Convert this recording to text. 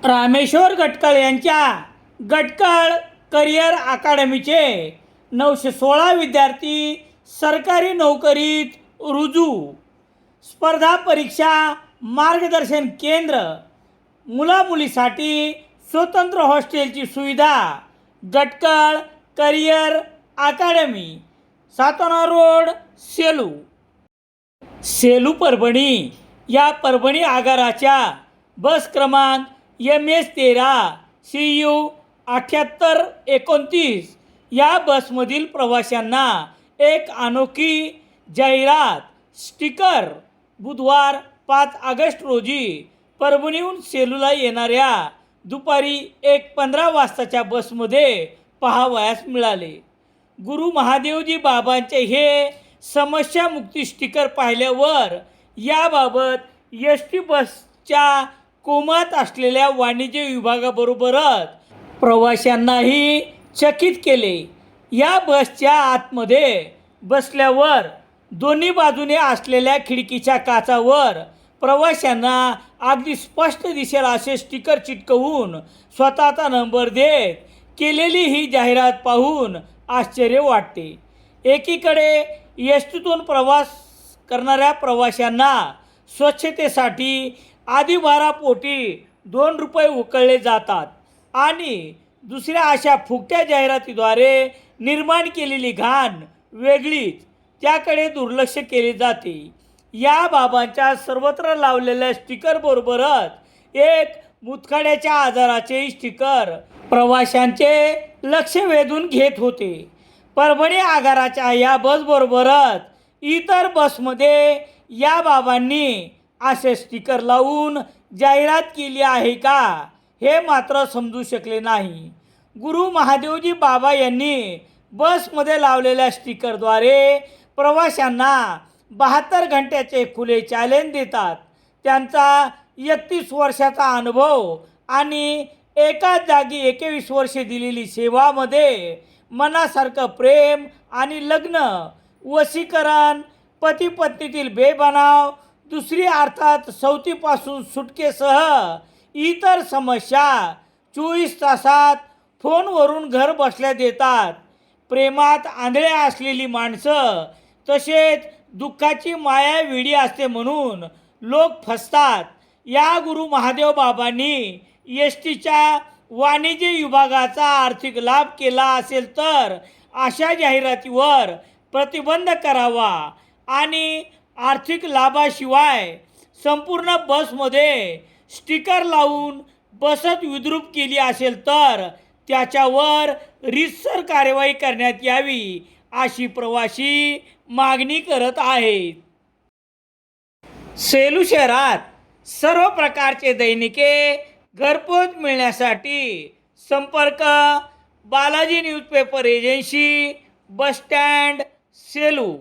रामेश्वर गटकळ यांच्या गटकळ करिअर अकादमीचे 916 विद्यार्थी सरकारी नोकरीत रुजू. स्पर्धा परीक्षा मार्गदर्शन केंद्र, मुलामुलीसाठी स्वतंत्र हॉस्टेलची सुविधा. गटकळ करिअर अकादमी, सातोना रोड, सेलू. सेलू परभणी या परभणी आगाराच्या बस क्रमांक MS13 CU 7829 या बसमधील प्रवाशांना एक अनोखी जाहिरात स्टिकर. बुधवार 5 ऑगस्ट रोजी परभणीहून सेलूला येणाऱ्या दुपारी 1:15 वाजताच्या बसमध्ये पाहावयास मिळाले. गुरु महादेवजी बाबांचे हे समस्यामुक्ती स्टिकर पाहिल्यावर याबाबत SD बसच्या कोमात असलेल्या वाणिज्य विभागाबरोबरच प्रवाशांनाही चकित केले. या बसच्या आतमध्ये बसल्यावर दोन्ही बाजूने असलेल्या खिडकीच्या काचावर प्रवाशांना अगदी स्पष्ट दिसेल असे स्टिकर चिटकवून स्वतःचा नंबर देत केलेली ही जाहिरात पाहून आश्चर्य वाटते. एकीकडे एसटीतून प्रवास करणाऱ्या प्रवाशांना स्वच्छतेसाठी अधिभारापोटी ₹2 उकळले जातात आणि दुसऱ्या अशा फुकट्या जाहिरातीद्वारे निर्माण केलेली घाण वेगळीच, त्याकडे दुर्लक्ष केले जाते. या बाबांच्या सर्वत्र लावलेल्या स्टिकरबरोबरच एक मुतखड्याच्या आजाराचे स्टिकर प्रवाशांचे लक्ष वेधून घेत होते. परभणी आगाराच्या या बसबरोबरच इतर बसमध्ये या बाबांनी असे स्टिकर लावून जाहिरात केली आहे का, हे मात्र समजू शकले नाही. गुरु महादेवजी बाबा यांनी बसमध्ये लावलेल्या स्टिकरद्वारे प्रवाशांना 72 घंट्याचे खुले चॅलेंज देतात. त्यांचा 31 वर्षाचा अनुभव आणि एकाच जागी 21 वर्षे दिलेली सेवामध्ये मनासारखं प्रेम आणि लग्न, वशीकरण, पती पत्नीतील बेबनाव, दुसरी अर्थात सवतीपासून सुटकेसह इतर समस्या 24 तासात फोनवरून घर बसल्या देतात. प्रेमात आंधळे असलेली माणसं तसेच दुःखाची माया वेडी असते म्हणून लोक फसतात. या गुरु महादेव बाबांनी STच्या वाणिज्य विभागाचा आर्थिक लाभ केला असेल तर अशा जाहिरातीवर प्रतिबंध करावा आणि आर्थिक लाभाशिवाय संपूर्ण बसमध्ये स्टिकर लावून बसच विद्रूप केली असेल तर त्याच्यावर रीतसर कार्यवाही करण्यात यावी अशी प्रवासी मागणी करत आहेत. सेलू शहरात सर्व प्रकारचे दैनिके घरपोच मिळण्यासाठी संपर्क Balaji newspaper agency, bus stand, Selu.